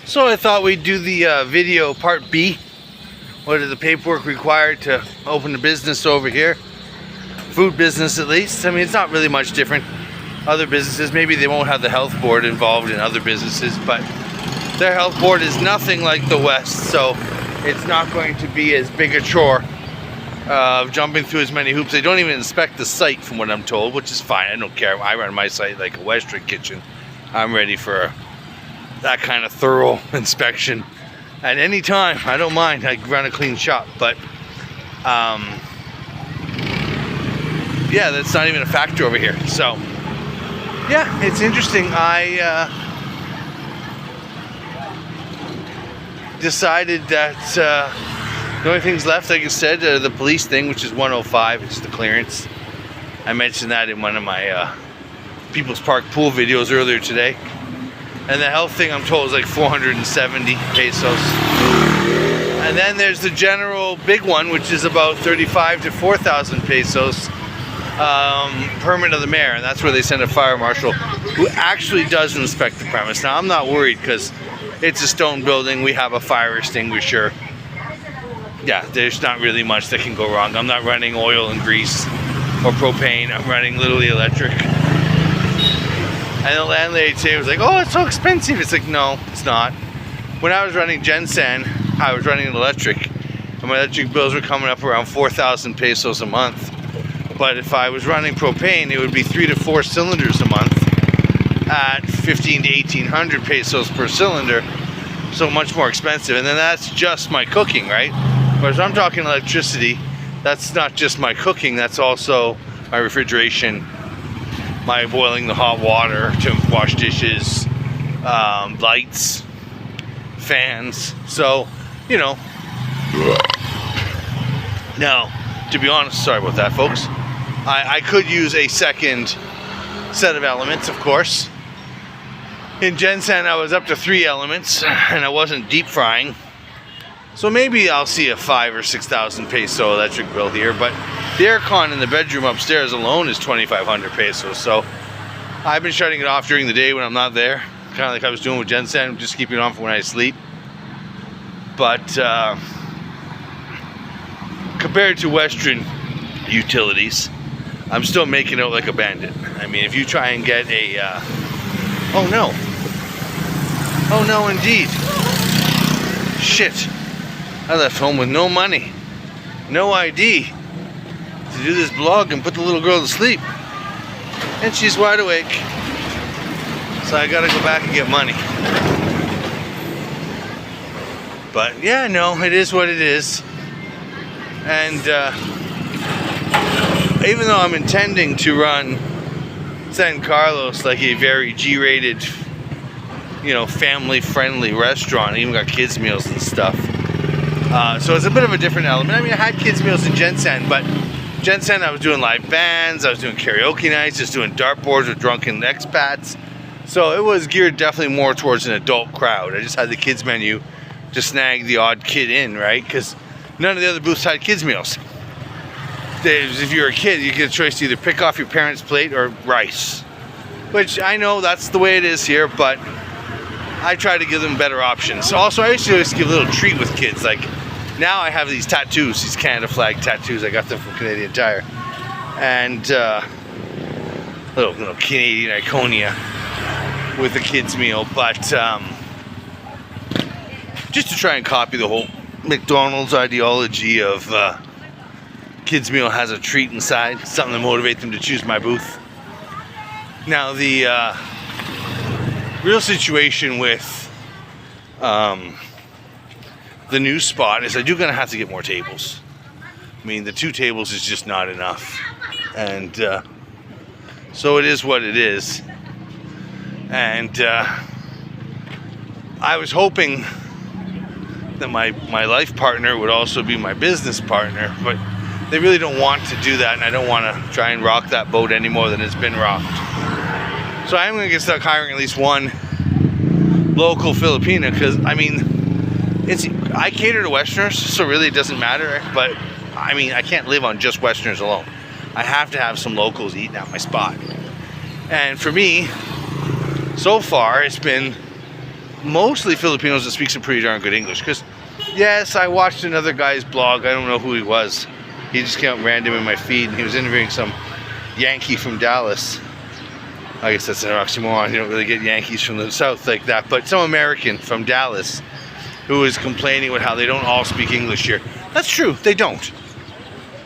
So I thought we'd do the video part B. What is the paperwork required to open a business over here? Food business, at least. I mean, it's not really much different. Other businesses, maybe they won't have the health board involved in other businesses, but their health board is nothing like the West, so it's not going to be as big a chore of jumping through as many hoops. They don't even inspect the site, from what I'm told, which is fine. I don't care. I run my site like a Western kitchen. I'm ready for that kind of thorough inspection at any time. I don't mind. I run a clean shop, but yeah, that's not even a factor over here. So yeah, it's interesting. I decided that the only things left, like I said, the police thing, which is 105, it's the clearance. I mentioned that in one of my People's Park pool videos earlier today. And the health thing, I'm told, is like 470 pesos. And then there's the general big one, which is about 35 to 4,000 pesos, permit of the mayor. And that's where they send a fire marshal who actually does inspect the premise. Now, I'm not worried because it's a stone building. We have a fire extinguisher. Yeah, there's not really much that can go wrong. I'm not running oil and grease or propane. I'm running literally electric. And the landlady today was like, oh, it's so expensive. It's like, no, it's not. When I was running Gensan, I was running an electric, and my electric bills were coming up around 4,000 pesos a month. But if I was running propane, it would be 3 to 4 cylinders a month at 15 to 1,800 pesos per cylinder. So much more expensive. And then that's just my cooking, right? Whereas I'm talking electricity, that's not just my cooking, that's also my refrigeration, my boiling the hot water to wash dishes, lights, fans. So, you know. Now, to be honest, sorry about that, folks. I could use a second set of elements, of course. In Gensan, I was up to 3 elements, and I wasn't deep frying. So maybe I'll see a 5,000 or 6,000 peso electric bill here, but the aircon in the bedroom upstairs alone is 2,500 pesos. So I've been shutting it off during the day when I'm not there, kind of like I was doing with Gensan, just keeping it on for when I sleep. But compared to Western utilities, I'm still making out like a bandit. I mean, if you try and get a oh no indeed, shit, I left home with no money, no ID to do this vlog and put the little girl to sleep, and she's wide awake, so I gotta go back and get money. But yeah, no, it is what it is. And even though I'm intending to run San Carlos like a very G-rated, you know, family-friendly restaurant, even got kids meals and stuff. So it's a bit of a different element. I mean, I had kids meals in Gensan, but Gensan I was doing live bands, I was doing karaoke nights, just doing dartboards with drunken expats. So it was geared definitely more towards an adult crowd. I just had the kids menu to snag the odd kid in, right? Because none of the other booths had kids meals. If you're a kid, you get a choice to either pick off your parents' plate or rice. Which I know that's the way it is here, but I try to give them better options. Also, I used to always give a little treat with kids. Like, now I have these tattoos, these Canada flag tattoos. I got them from Canadian Tire. And little Canadian Iconia with the kids meal. But just to try and copy the whole McDonald's ideology of kids meal has a treat inside, something to motivate them to choose my booth. Now the real situation with the new spot is I do gonna have to get more tables. I mean, the 2 tables is just not enough, and so it is what it is. And I was hoping that my life partner would also be my business partner, but they really don't want to do that, and I don't want to try and rock that boat any more than it's been rocked. So I am going to get stuck hiring at least one local Filipina, because I mean, I cater to Westerners, so really it doesn't matter. But I mean, I can't live on just Westerners alone. I have to have some locals eating at my spot. And for me, so far, it's been mostly Filipinos that speak some pretty darn good English. Because, yes, I watched another guy's blog. I don't know who he was. He just came up random in my feed, and he was interviewing some Yankee from Dallas. I guess that's an oxymoron. You don't really get Yankees from the South like that. But some American from Dallas who was complaining about how they don't all speak English here. That's true. They don't.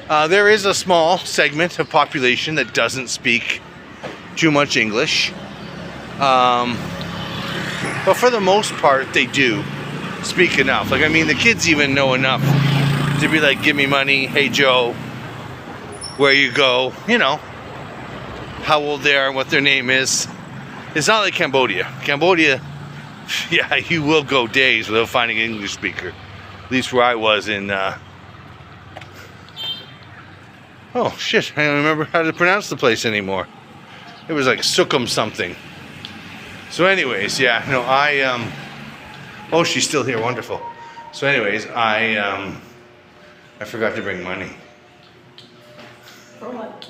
There is a small segment of population that doesn't speak too much English. But for the most part, they do speak enough. Like, I mean, the kids even know enough to be like, give me money, hey Joe, where you go, you know, how old they are, what their name is. It's not like Cambodia. Cambodia, yeah, you will go days without finding an English speaker. At least where I was in, oh shit, I don't remember how to pronounce the place anymore. It was like Sukhum something. So anyways, yeah, no, oh, she's still here, wonderful. So anyways, I forgot to bring money. For what?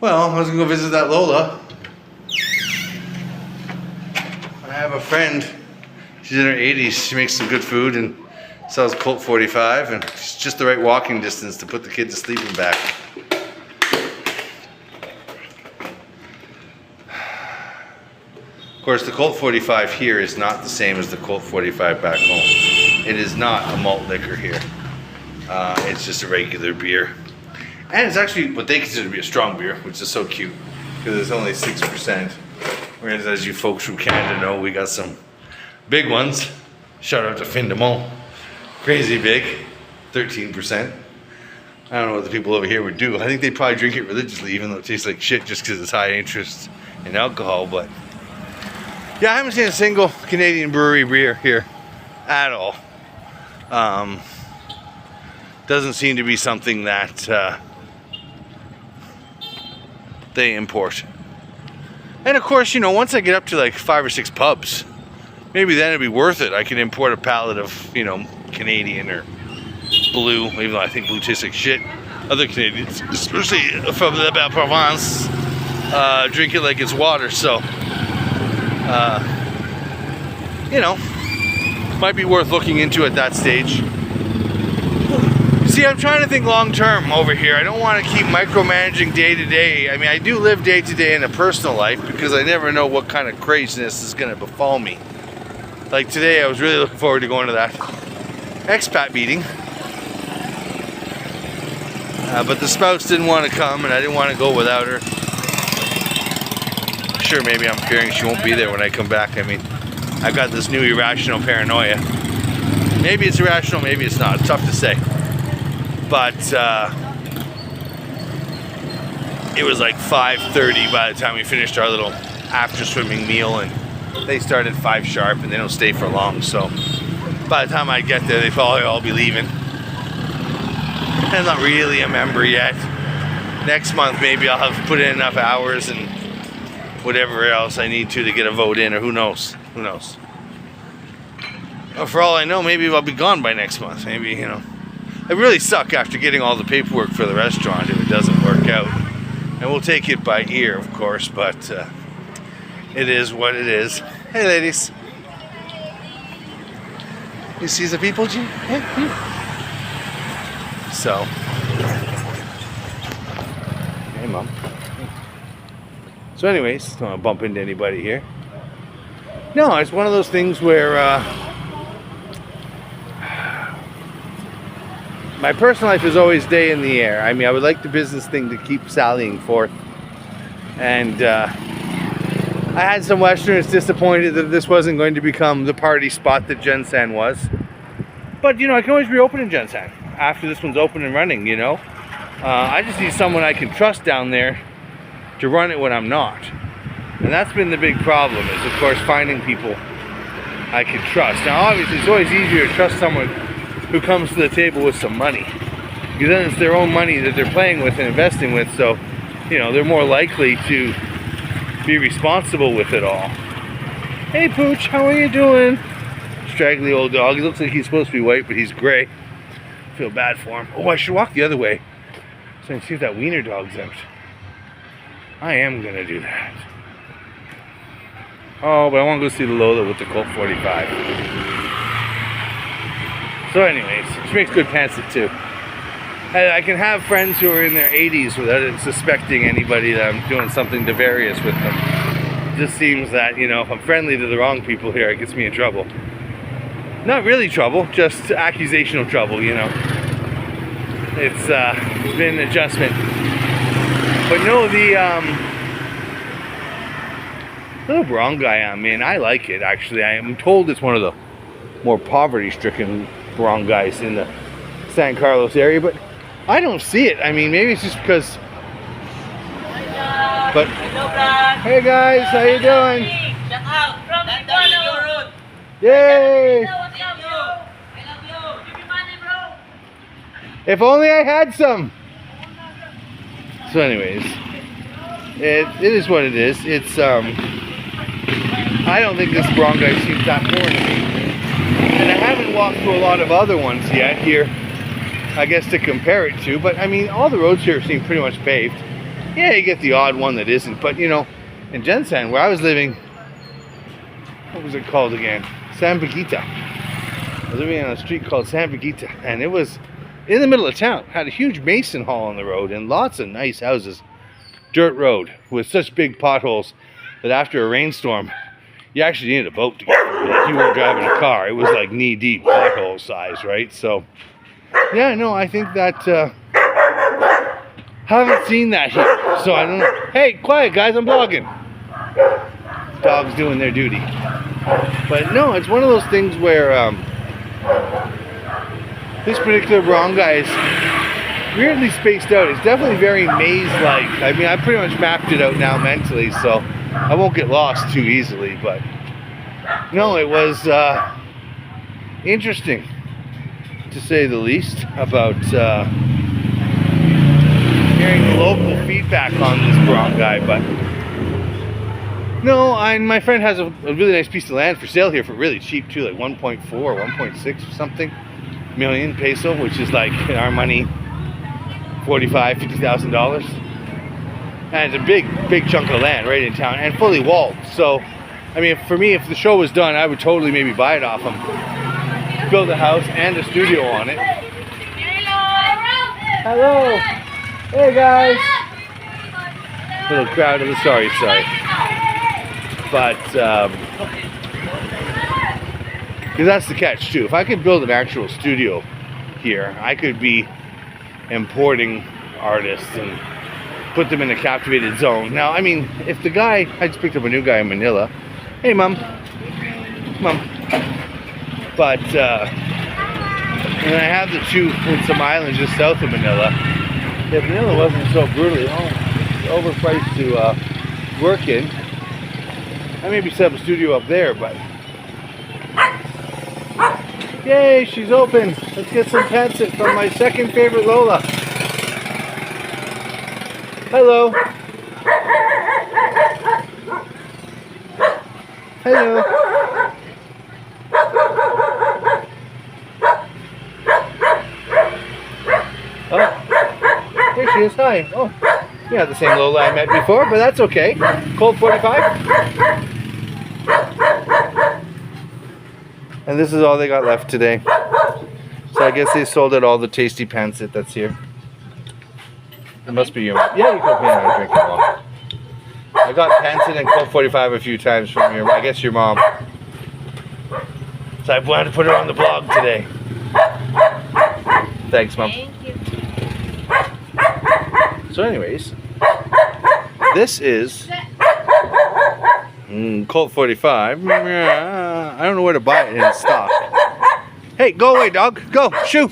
Well, I was gonna go visit that Lola. I have a friend, she's in her 80s, she makes some good food and sells Colt 45, and it's just the right walking distance to put the kid to sleep and back. Of course, the Colt 45 here is not the same as the Colt 45 back home. It is not a malt liquor here. It's just a regular beer. And it's actually what they consider to be a strong beer, which is so cute, because it's only 6%. Whereas, as you folks from Canada know, we got some big ones. Shout out to Fin de Mont. Crazy big, 13%. I don't know what the people over here would do. I think they probably drink it religiously, even though it tastes like shit just because it's high interest in alcohol. But yeah, I haven't seen a single Canadian brewery beer here at all. Doesn't seem to be something that they import. And of course, you know, once I get up to like 5 or 6 pubs, maybe then it'd be worth it. I can import a pallet of, you know, Canadian or blue, even though I think blue tastes like shit. Other Canadians, especially from the Belle Provence, drink it like it's water. So, you know, might be worth looking into at that stage. See, I'm trying to think long term over here. I don't want to keep micromanaging day to day. I mean, I do live day to day in a personal life because I never know what kind of craziness is going to befall me. Like today, I was really looking forward to going to that expat meeting. But the spouse didn't want to come and I didn't want to go without her. Sure, maybe I'm fearing she won't be there when I come back. I mean, I've got this new irrational paranoia. Maybe it's irrational, maybe it's not. It's tough to say. But it was like 5:30 by the time we finished our little after swimming meal, and they start at 5 sharp and they don't stay for long. So by the time I get there, they probably all be leaving. I'm not really a member yet. Next month maybe I'll have put in enough hours and whatever else I need to get a vote in, or who knows, who knows. Or for all I know, maybe I'll be gone by next month. Maybe, you know. I really suck after getting all the paperwork for the restaurant if it doesn't work out. And we'll take it by ear, of course, but it is what it is. Hey, ladies. You see the people, G? Hey. So. Hey, Mom. So anyways, don't want to bump into anybody here. No, it's one of those things where my personal life is always day in the air. I mean, I would like the business thing to keep sallying forth. And I had some Westerners disappointed that this wasn't going to become the party spot that Gensan was. But, you know, I can always reopen in Gensan after this one's open and running, you know. I just need someone I can trust down there to run it when I'm not. And that's been the big problem, is, of course, finding people I can trust. Now, obviously, it's always easier to trust someone who comes to the table with some money, because then it's their own money that they're playing with and investing with, so, you know, they're more likely to be responsible with it all. Hey Pooch, how are you doing? Straggly old dog. He looks like he's supposed to be white, but he's gray. I feel bad for him. Oh, I should walk the other way so I can see if that wiener dog's out. I am gonna do that. Oh, but I want to go see the Lola with the Colt 45. So anyways, she makes good pancit too. I can have friends who are in their 80s without suspecting anybody that I'm doing something nefarious with them. It just seems that, you know, if I'm friendly to the wrong people here, it gets me in trouble. Not really trouble, just accusational trouble, you know. It's been an adjustment. But no, the little barangay I'm in, I like it actually. I am told it's one of the more poverty-stricken barangays in the San Carlos area, but I don't see it. I mean, maybe it's just because. But hey guys, how you doing? Yay! If only I had some. So, anyways, it is what it is. It's I don't think this barangay seems that foreign to me, and I haven't walked through a lot of other ones yet here, I guess, to compare it to. But I mean, all the roads here seem pretty much paved. Yeah, you get the odd one that isn't. But you know, in Vincent, where I was living, what was it called again? San Paquita. I was living on a street called San Paquita, and it was in the middle of town. Had a huge mason hall on the road and lots of nice houses. Dirt road with such big potholes that after a rainstorm, you actually needed a boat to get through. Like, you weren't driving a car. It was like knee-deep pothole size, right? So, yeah, no, I think that haven't seen that here. So I don't know. Hey, quiet guys, I'm vlogging. Dogs doing their duty. But no, it's one of those things where this particular barangay is weirdly spaced out. It's definitely very maze-like. I mean, I pretty much mapped it out now mentally, so I won't get lost too easily. But no, it was interesting, to say the least, about hearing the local feedback on this barangay. But no, my friend has a really nice piece of land for sale here for really cheap too, like 1.4 or 1.6 or something million peso, which is like in our money $50,000. And it's a big chunk of land right in town and fully walled. So I mean, for me, if the show was done, I would totally maybe buy it off him, build a house and a studio on it. Hello. Hey guys. Little crowd of the sorry. But because that's the catch too. If I could build an actual studio here, I could be importing artists and put them in a captivated zone. Now, I mean, if the guy, I just picked up a new guy in Manila. Hey, Mom. But and I have the two in some islands just south of Manila. If Manila wasn't so brutally overpriced to work in, I maybe set up a studio up there, but yay, she's open. Let's get some pancit from my second favorite Lola. Hello. Hello. Oh, there she is. Hi. Oh, you have the same Lola I met before, but that's okay. Colt 45. And this is all they got left today. So I guess they sold out all the tasty pancit that's here. It must be your mom. Yeah, you can come here and drink it all. I got pancit and Colt 45 a few times from I guess your mom. So I wanted to put her on the blog today. Thanks, Mom. Thank you. So anyways, this is Colt 45. I don't know where to buy it in stock. Hey, go away, dog. Go. Shoo.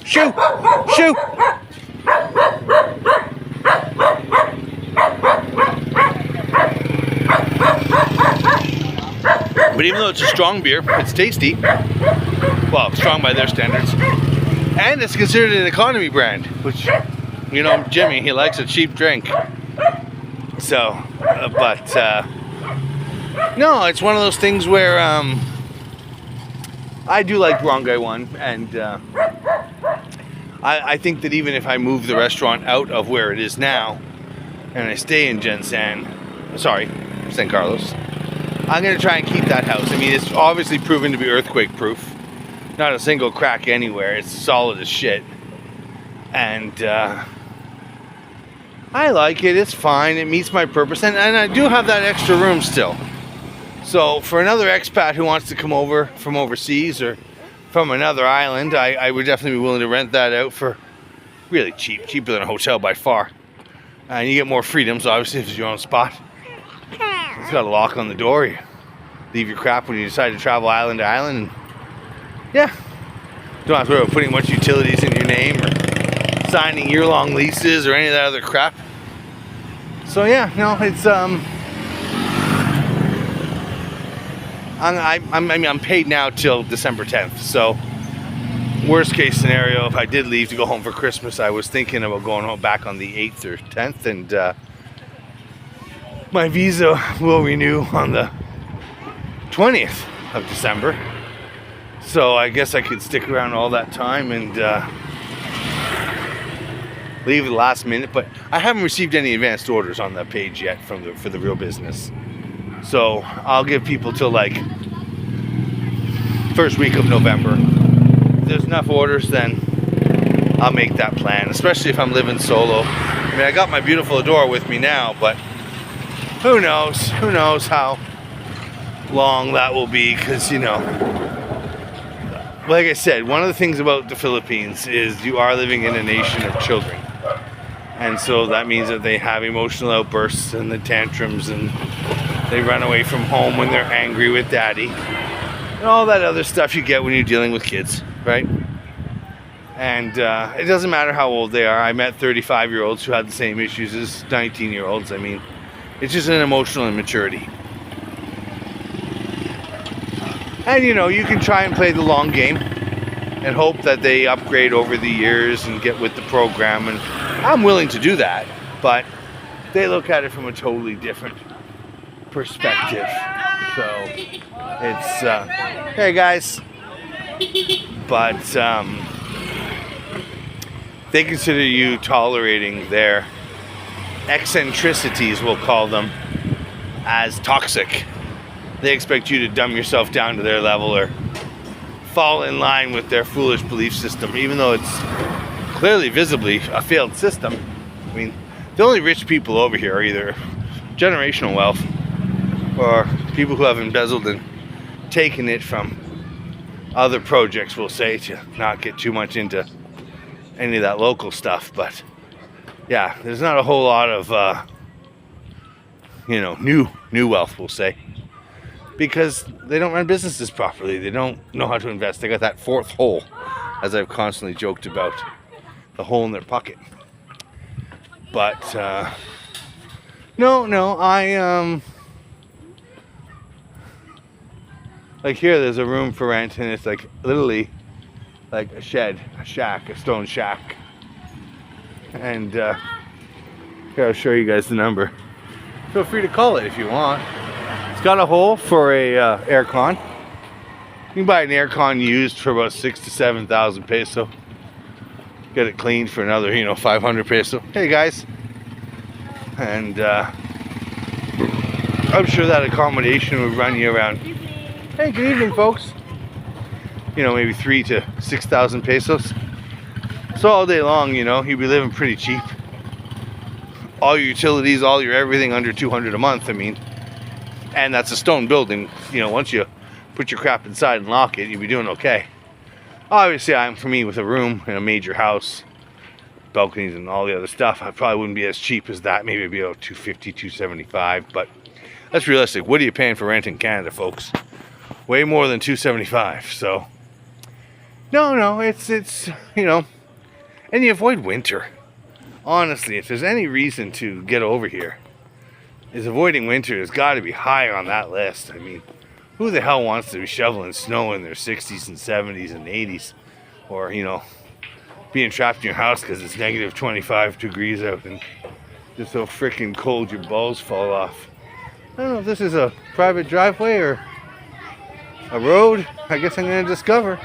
But even though it's a strong beer, it's tasty. Well, strong by their standards. And it's considered an economy brand, which, you know, Jimmy, he likes a cheap drink. So, no, it's one of those things where I do like barangay one, and I think that even if I move the restaurant out of where it is now, and I stay in San Carlos, I'm going to try and keep that house. I mean, it's obviously proven to be earthquake proof. Not a single crack anywhere. It's solid as shit. And I like it. It's fine. It meets my purpose. And I do have that extra room still. So for another expat who wants to come over from overseas or from another island, I would definitely be willing to rent that out for really cheap. Cheaper than a hotel by far. And you get more freedoms, obviously, if it's your own spot. It's got a lock on the door. You leave your crap when you decide to travel island to island. And yeah. Don't have to worry about putting much utilities in your name or signing year-long leases or any of that other crap. So yeah, no, it's I'm paid now till December 10th. So worst case scenario, if I did leave to go home for Christmas, I was thinking about going home back on the 8th or 10th, and my visa will renew on the 20th of December. So I guess I could stick around all that time and leave at the last minute. But I haven't received any advanced orders on that page yet for the real business. So I'll give people till like first week of November. If there's enough orders, then I'll make that plan. Especially if I'm living solo. I mean, I got my beautiful Adora with me now, but who knows? Who knows how long that will be? Because, you know, like I said, one of the things about the Philippines is you are living in a nation of children. And so that means that they have emotional outbursts and the tantrums, and they run away from home when they're angry with daddy. And all that other stuff you get when you're dealing with kids, right? And it doesn't matter how old they are. I met 35-year-olds who had the same issues as 19-year-olds. I mean, it's just an emotional immaturity. And you know, you can try and play the long game and hope that they upgrade over the years and get with the program, and I'm willing to do that, but they look at it from a totally different perspective. So it's hey guys, but they consider you tolerating their eccentricities, we'll call them, as toxic. They expect you to dumb yourself down to their level or fall in line with their foolish belief system, even though it's clearly visibly a failed system. I mean, the only rich people over here are either generational wealth or people who have embezzled and taken it from other projects, we'll say, to not get too much into any of that local stuff. But yeah, there's not a whole lot of you know, new wealth, we'll say, because they don't run businesses properly. They don't know how to invest. They got that fourth hole, as I've constantly joked about, the hole in their pocket. But no, I like here there's a room for rent, and it's like literally like a shed, a shack, a stone shack. And here, I'll show you guys the number. Feel free to call it if you want. It's got a hole for a aircon. You can buy an aircon used for about 6,000 to 7,000 peso. Get it cleaned for another, 500 peso. Hey guys. And I'm sure that accommodation would run you around. Hey, good evening, folks. Maybe 3,000 to 6,000 pesos. So all day long, you'd be living pretty cheap. All your utilities, all your everything under 200 a month. I mean, and that's a stone building. Once you put your crap inside and lock it, you'll be doing okay. Obviously, for me, with a room in a major house, balconies and all the other stuff, I probably wouldn't be as cheap as that. Maybe it'd be about 250, 275, but that's realistic. What are you paying for rent in Canada, folks? Way more than 275. So no, it's and you avoid winter. Honestly, if there's any reason to get over here, is avoiding winter has got to be higher on that list. I mean, who the hell wants to be shoveling snow in their 60s and 70s and 80s? Or, being trapped in your house because it's negative 25 degrees out and just so freaking cold your balls fall off. I don't know if this is a private driveway or a road. I guess I'm going to discover.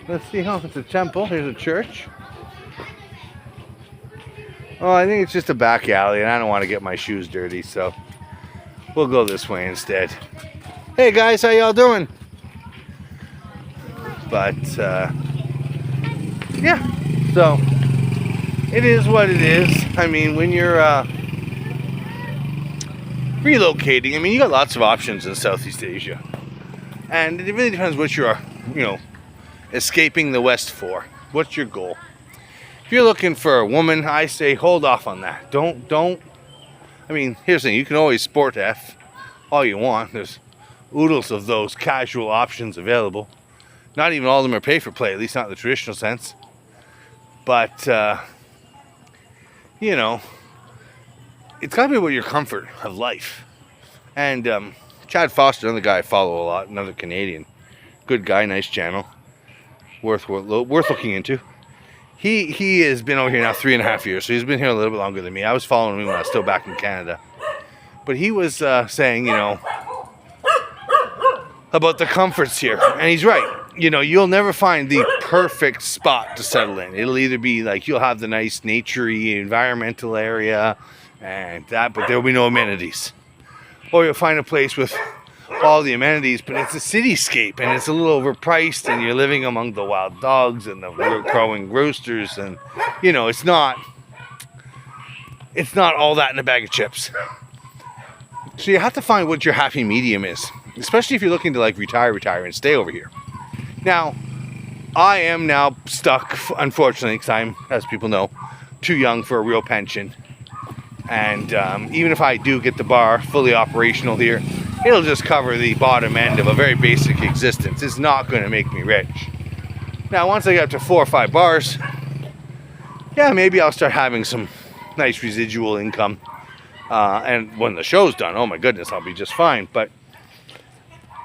Let's see. It's a temple. Here's a church. Oh, I think it's just a back alley, and I don't want to get my shoes dirty, so we'll go this way instead. Hey guys, how y'all doing? But yeah, so it is what it is. I mean, when you're relocating, I mean, you got lots of options in Southeast Asia, and it really depends what you're, escaping the West for. What's your goal? If you're looking for a woman, I say hold off on that. Don't. I mean, here's the thing: you can always sport F all you want. There's oodles of those casual options available. Not even all of them are pay for play, at least not in the traditional sense. But it's got to be about your comfort of life. And Chad Foster, another guy I follow a lot, another Canadian, good guy, nice channel, worth looking into. He has been over here now 3.5 years, so he's been here a little bit longer than me. I was following him when I was still back in Canada. But he was saying, about the comforts here. And he's right. You'll never find the perfect spot to settle in. It'll either be like you'll have the nice naturey environmental area and that, but there'll be no amenities. Or you'll find a place with all the amenities, but it's a cityscape and it's a little overpriced and you're living among the wild dogs and the crowing roosters and, it's not all that in a bag of chips. So you have to find what your happy medium is, especially if you're looking to like retire and stay over here. Now, I am now stuck, unfortunately, because I'm, as people know, too young for a real pension. And even if I do get the bar fully operational here, it'll just cover the bottom end of a very basic existence. It's not going to make me rich. Now, once I get up to 4 or 5 bars, yeah, maybe I'll start having some nice residual income. And when the show's done, oh my goodness, I'll be just fine. But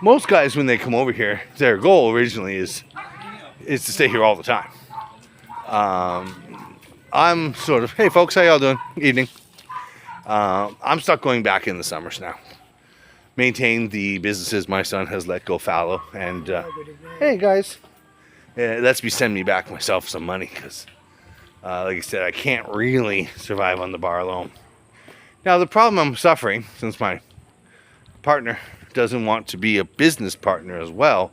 most guys, when they come over here, their goal originally is to stay here all the time. I'm sort of, hey folks, how y'all doing? Evening. I'm stuck going back in the summers now. Maintain the businesses my son has let go fallow. And hey guys, it lets me send me back myself some money because, like I said, I can't really survive on the bar alone. Now the problem I'm suffering, since my partner doesn't want to be a business partner as well,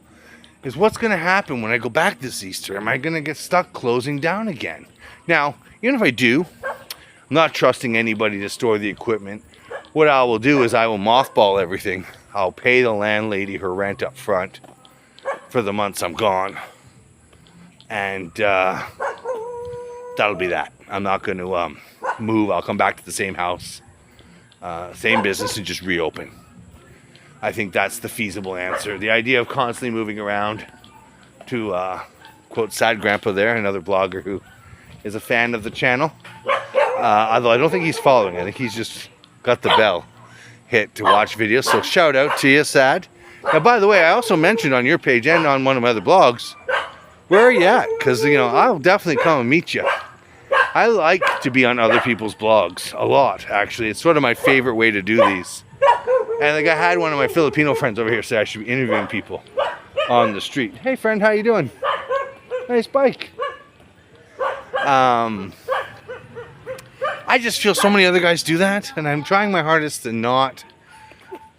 is what's going to happen when I go back this Easter? Am I going to get stuck closing down again? Now, even if I do, I'm not trusting anybody to store the equipment. What I will do is I will mothball everything. I'll pay the landlady her rent up front for the months I'm gone. And that'll be that. I'm not going to move. I'll come back to the same house, same business, and just reopen. I think that's the feasible answer. The idea of constantly moving around to, quote, Sad Grandpa there, another blogger who is a fan of the channel. Although I don't think he's following. I think he's just got the bell hit to watch videos. So shout out to you, Sad. Now, by the way, I also mentioned on your page and on one of my other blogs, where are you at? Because, I'll definitely come and meet you. I like to be on other people's blogs a lot, actually. It's sort of my favorite way to do these. And like I had one of my Filipino friends over here say I should be interviewing people on the street. Hey friend, how you doing? Nice bike. I just feel so many other guys do that, and I'm trying my hardest to not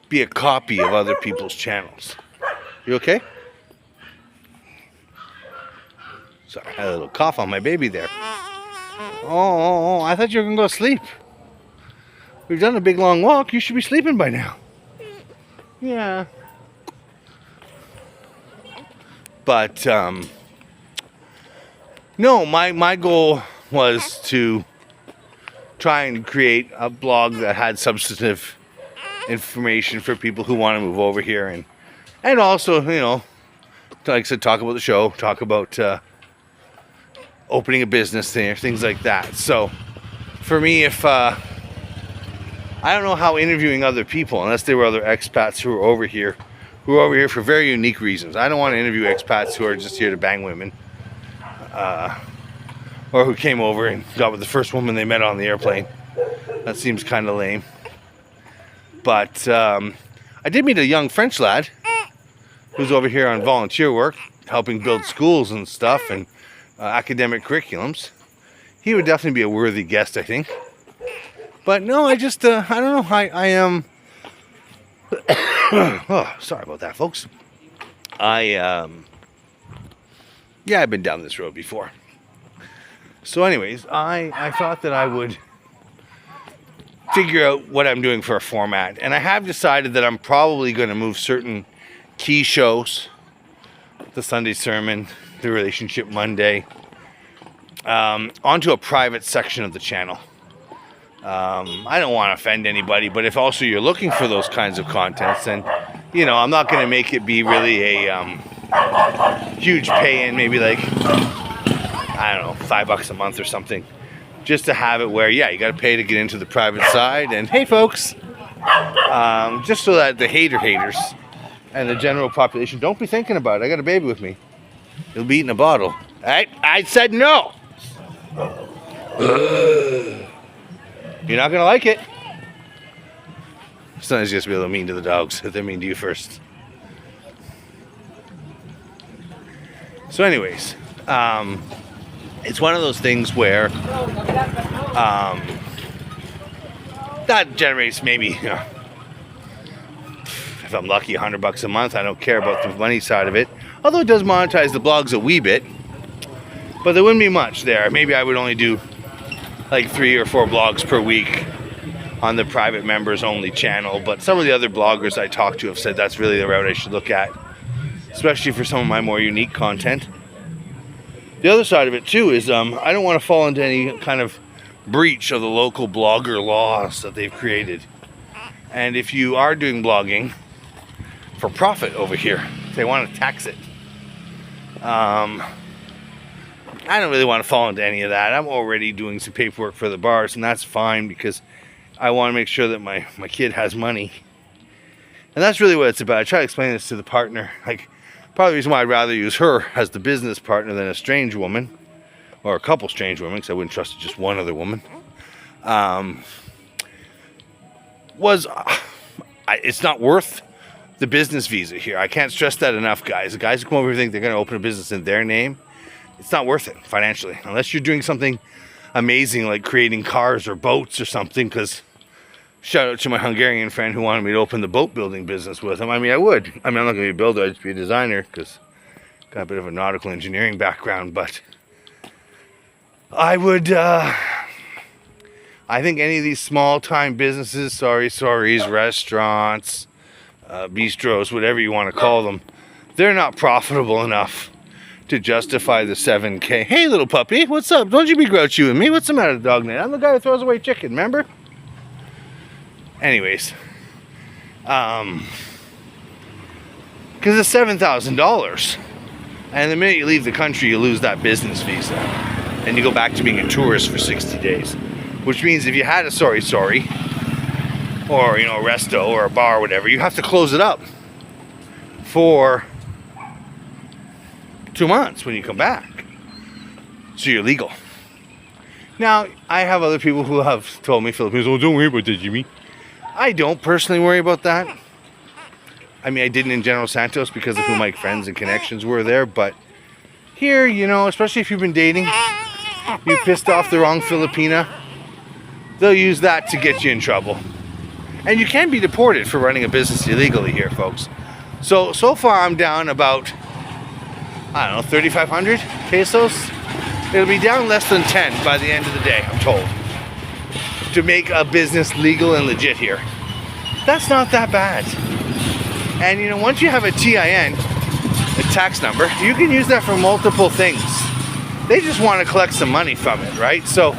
be a copy of other people's channels. You okay? Sorry, I had a little cough on my baby there. Oh, I thought you were going to go to sleep. We've done a big long walk. You should be sleeping by now. Yeah. But, no, my goal was to try and create a blog that had substantive information for people who want to move over here. And also, like I said, talk about the show, talk about opening a business there, things like that. So, for me, if... I don't know how interviewing other people, unless they were other expats who are over here for very unique reasons. I don't want to interview expats who are just here to bang women, or who came over and got with the first woman they met on the airplane. That seems kind of lame. But I did meet a young French lad who's over here on volunteer work, helping build schools and stuff and academic curriculums. He would definitely be a worthy guest, I think. But no, I just, I don't know, I am Oh, sorry about that, folks. Yeah, I've been down this road before. So anyways, I thought that I would figure out what I'm doing for a format. And I have decided that I'm probably going to move certain key shows, the Sunday sermon, the Relationship Monday, onto a private section of the channel. I don't want to offend anybody, but if also you're looking for those kinds of contents, then, you know, I'm not going to make it be really a huge pay-in, maybe like, I don't know, $5 a month or something, just to have it where, yeah, you got to pay to get into the private side. And hey, folks, just so that the haters and the general population don't be thinking about it. I got a baby with me. He'll be eating a bottle. I said no. You're not gonna like it. Sometimes you just be a little mean to the dogs if they're mean to you first. So anyways, it's one of those things where that generates maybe, you know, if I'm lucky, $100 a month. I don't care about the money side of it, although it does monetize the blogs a wee bit, but there wouldn't be much there. Maybe I would only do like 3 or 4 blogs per week on the private members only channel. But some of the other bloggers I talked to have said that's really the route I should look at, especially for some of my more unique content. The other side of it too is I don't want to fall into any kind of breach of the local blogger laws that they've created. And if you are doing blogging for profit over here, they want to tax it. I don't really want to fall into any of that. I'm already doing some paperwork for the bars, and that's fine because I want to make sure that my kid has money. And that's really what it's about. I try to explain this to the partner. Like, part of the reason why I'd rather use her as the business partner than a strange woman, or a couple strange women, because I wouldn't trust just one other woman, it's not worth the business visa here. I can't stress that enough, guys. The guys who come over here think they're going to open a business in their name, it's not worth it financially, unless you're doing something amazing like creating cars or boats or something. Because shout out to my Hungarian friend who wanted me to open the boat building business with him. I mean, I would. I mean, I'm not going to be a builder, I'd just be a designer because I've got a bit of a nautical engineering background. But I would, I think any of these small time businesses, sorries, restaurants, bistros, whatever you want to call them, they're not profitable enough to justify the $7K. Hey, little puppy, what's up? Don't you be grouchy with me. What's the matter, dog name? I'm the guy who throws away chicken, remember? Anyways, because it's $7,000, and the minute you leave the country, you lose that business visa, and you go back to being a tourist for 60 days. Which means if you had a sorry, or, you know, a resto or a bar or whatever, you have to close it up for 2 months when you come back. So you're legal. Now, I have other people who have told me, Filipinos, oh, don't worry about that, Jimmy. I don't personally worry about that. I mean, I didn't in General Santos because of who my friends and connections were there, but here, you know, especially if you've been dating, you pissed off the wrong Filipina, they'll use that to get you in trouble. And you can be deported for running a business illegally here, folks. So far I'm down about, I don't know, 3,500 pesos. It'll be down less than 10 by the end of the day, I'm told, to make a business legal and legit here. That's not that bad. And you know, once you have a TIN, a tax number, you can use that for multiple things. They just want to collect some money from it, right? So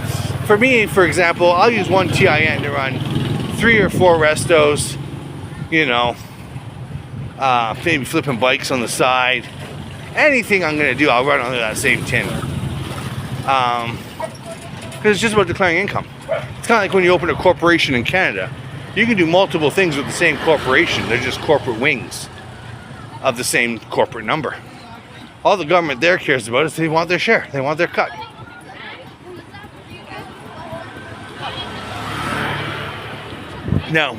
for me, for example, I'll use one TIN to run 3 or 4 restos, you know, maybe flipping bikes on the side. Anything I'm going to do, I'll run under that same tin. Because it's just about declaring income. It's kind of like when you open a corporation in Canada. You can do multiple things with the same corporation. They're just corporate wings of the same corporate number. All the government there cares about is they want their share. They want their cut. Now,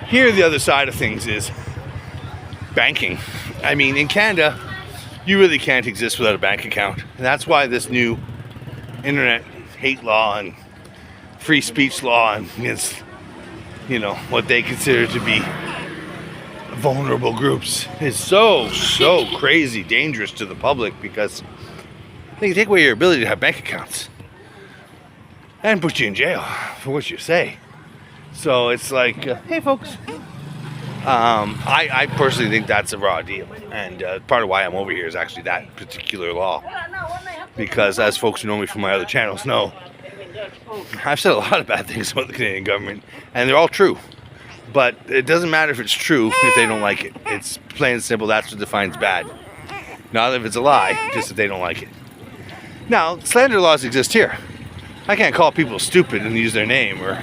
here the other side of things is banking. I mean, in Canada, you really can't exist without a bank account. And that's why this new internet hate law and free speech law and you know, what they consider to be vulnerable groups is so crazy dangerous to the public, because they can take away your ability to have bank accounts and put you in jail for what you say. So it's like, hey folks, I personally think that's a raw deal, and part of why I'm over here is actually that particular law, because as folks who know me from my other channels know, I've said a lot of bad things about the Canadian government, and they're all true. But it doesn't matter if it's true if they don't like it. It's plain and simple, that's what defines bad. Not if it's a lie, just if they don't like it. Now, slander laws exist here. I can't call people stupid and use their name, or,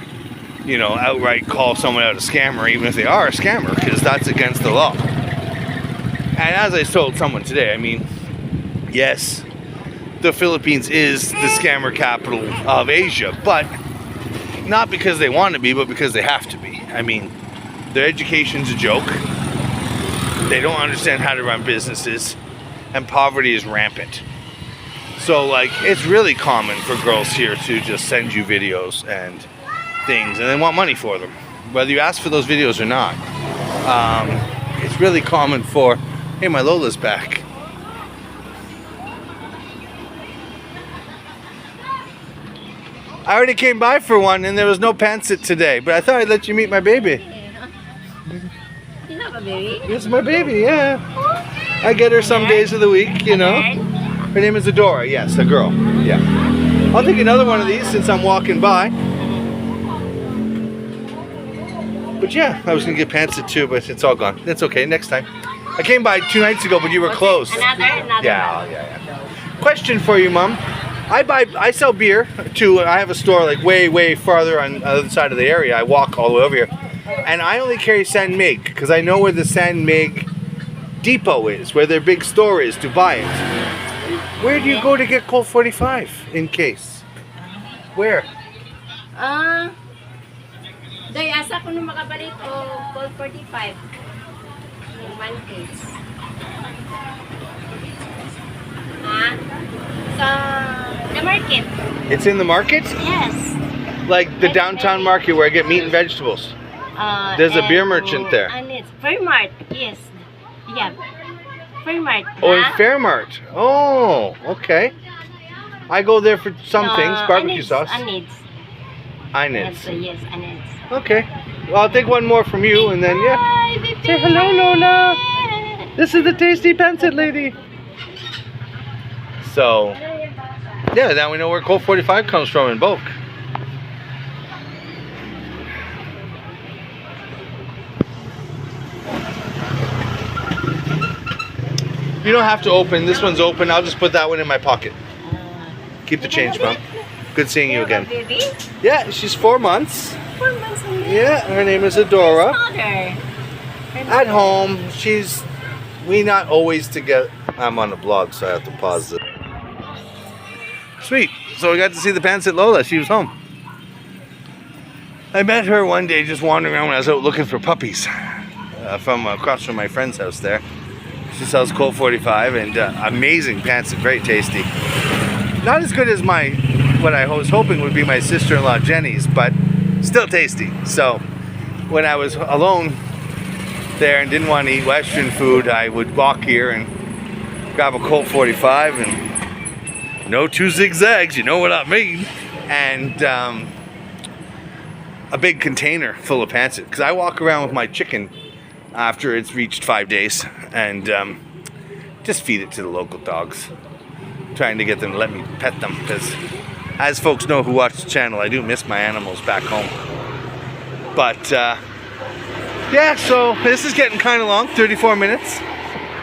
you know, outright call someone out a scammer, even if they are a scammer, because that's against the law. And as I told someone today, I mean, yes, the Philippines is the scammer capital of Asia, but not because they want to be, but because they have to be. I mean, their education's a joke. They don't understand how to run businesses, and poverty is rampant. So, like, it's really common for girls here to just send you videos and things, and they want money for them, whether you ask for those videos or not. It's really common for, hey, my Lola's back. I already came by for one, and there was no pantsit today, but I thought I'd let you meet my baby. You have a baby? It's my baby, yeah. I get her some days of the week, you know. Her name is Adora, yes, a girl, yeah. I'll take another one of these since I'm walking by. But yeah, I was gonna get pantsit too, but it's all gone. That's okay, next time. I came by 2 nights ago, but you were closed. Another Yeah. Question for you, Mom. I sell beer too. I have a store like way farther on the other side of the area. I walk all the way over here, and I only carry San Mig because I know where the San Mig depot is, where their big store is to buy it. Where do you go to get Colt 45 in case? Where? Day asa ko nung makapalit o Colt 45. In one case. The market. It's in the market? Yes. Like the downtown market where I get meat and vegetables. There's a beer merchant there. And it's Fairmart, yes. Yeah. Fairmart. Oh, in Fairmart. Oh, okay. I go there for some things, barbecue sauce. Anids. Anids. Yes, anids. Okay. Well, I'll take one more from you, and then yeah. Hi, baby. Say hello, Lola. This is the tasty pantsit lady. So, yeah, now we know where Colt 45 comes from in bulk. You don't have to open. This one's open. I'll just put that one in my pocket. Keep the change, Mom. Good seeing you again. Baby? Yeah, she's 4 months. 4 months old. Yeah, her name is Adora. Mother. At home, we not always together. I'm on the blog, so I have to pause it. Sweet. So we got to see the pantsit Lola. She was home. I met her one day just wandering around when I was out looking for puppies from across from my friend's house there. She sells Colt 45 and amazing pantsit, very tasty. Not as good as what I was hoping would be my sister-in-law Jenny's, but still tasty. So when I was alone there and didn't want to eat Western food, I would walk here and grab a Colt 45 and no 2 zigzags, you know what I mean, and a big container full of pantsit, because I walk around with my chicken after it's reached 5 days and just feed it to the local dogs, trying to get them to let me pet them, because as folks know who watch the channel, I do miss my animals back home. But yeah, so this is getting kind of long, 34 minutes,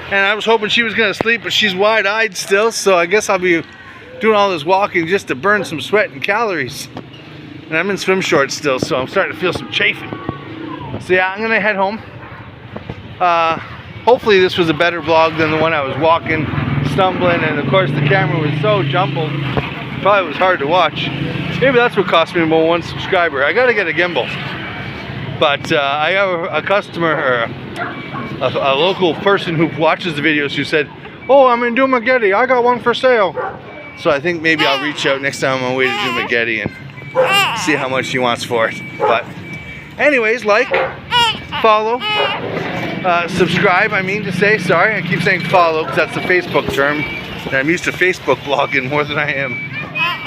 and I was hoping she was gonna sleep, but she's wide-eyed still, so I guess I'll be doing all this walking just to burn some sweat and calories. And I'm in swim shorts still, so I'm starting to feel some chafing. So yeah, I'm gonna head home. Hopefully this was a better vlog than the one I was walking, stumbling, and of course the camera was so jumbled, probably was hard to watch. Maybe that's what cost me about 1 subscriber. I gotta get a gimbal. But I have a customer, or a local person who watches the videos who said, oh, I'm in Dumaguete, I got one for sale. So I think maybe I'll reach out next time I'm on my way to Dumaguete and see how much she wants for it. But Anyways, like, follow, subscribe, I mean to say. Sorry, I keep saying follow because that's the Facebook term. And I'm used to Facebook blogging more than I am.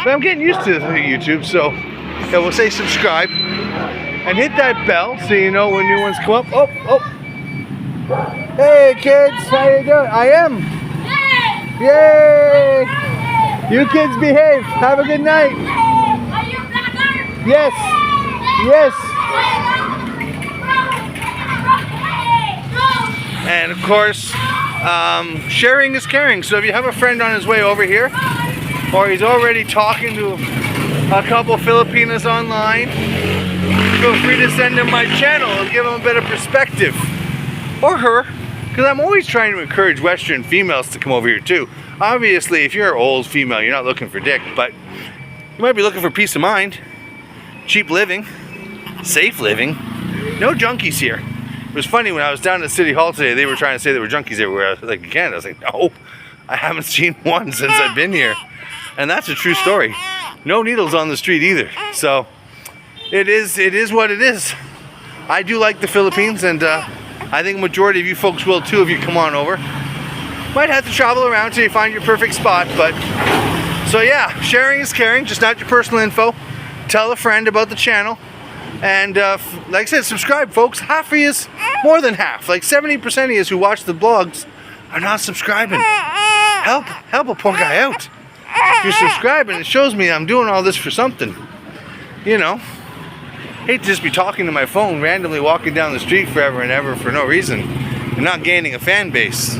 But I'm getting used to YouTube, so yeah, we'll say subscribe. And hit that bell so you know when new ones come up. Oh, oh. Hey kids, how you doing? I am. Yay! You kids behave. Have a good night. Are you brother? Yes. Yes. And of course, sharing is caring. So if you have a friend on his way over here, or he's already talking to a couple Filipinas online, feel free to send him my channel. It'll give him a bit of perspective. Or her, because I'm always trying to encourage Western females to come over here too. Obviously, if you're an old female, you're not looking for dick, but you might be looking for peace of mind, cheap living, safe living, no junkies here. It was funny when I was down at City Hall today, they were trying to say there were junkies everywhere. I was like, again, I was like, no, I haven't seen one since I've been here. And that's a true story. No needles on the street either. So it is what it is. I do like the Philippines, and I think majority of you folks will too if you come on over. Might have to travel around till you find your perfect spot, but so yeah, sharing is caring, just not your personal info. Tell a friend about the channel, and like I said, subscribe, folks. Half of you, more than half, like 70% of you who watch the blogs are not subscribing. Help a poor guy out. If you're subscribing, it shows me I'm doing all this for something. You know, hate to just be talking to my phone, randomly walking down the street forever and ever for no reason, and not gaining a fan base.